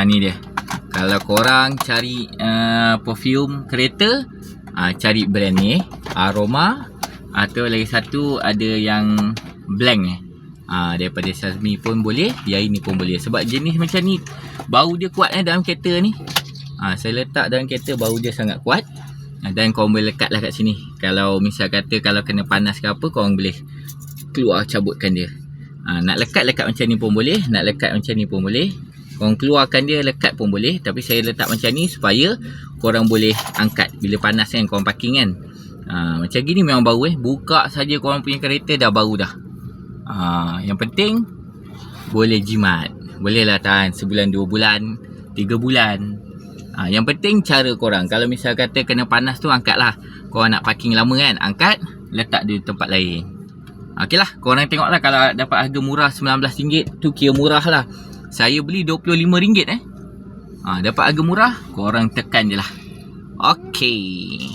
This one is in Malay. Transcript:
Ni dia. Kalau korang cari perfume kereta, cari brand ni, Aroma. Atau lagi satu ada yang Blank daripada Xiaomi pun boleh, yang ini pun boleh. Sebab jenis macam ni bau dia kuat dalam kereta ni. Saya letak dalam kereta, bau dia sangat kuat. Dan korang boleh lekat lah kat sini. Kalau misal kata kalau kena panas ke apa, korang boleh keluar cabutkan dia. Nak lekat macam ni pun boleh, nak lekat macam ni pun boleh. Korang keluarkan dia, lekat pun boleh. Tapi saya letak macam ni supaya korang boleh angkat bila panas kan, korang parking kan. Macam gini memang bau buka saja korang punya kereta dah bau dah. Yang penting boleh jimat. Boleh lah tahan sebulan, 2 bulan, 3 bulan. Yang penting cara korang. Kalau misal kata kena panas tu, angkat lah. Korang nak parking lama kan, angkat, letak di tempat lain. Okey lah, korang tengok lah. Kalau dapat harga murah RM19 tu kira murah lah. Saya beli RM25 dapat harga murah, korang tekan je lah. Okey.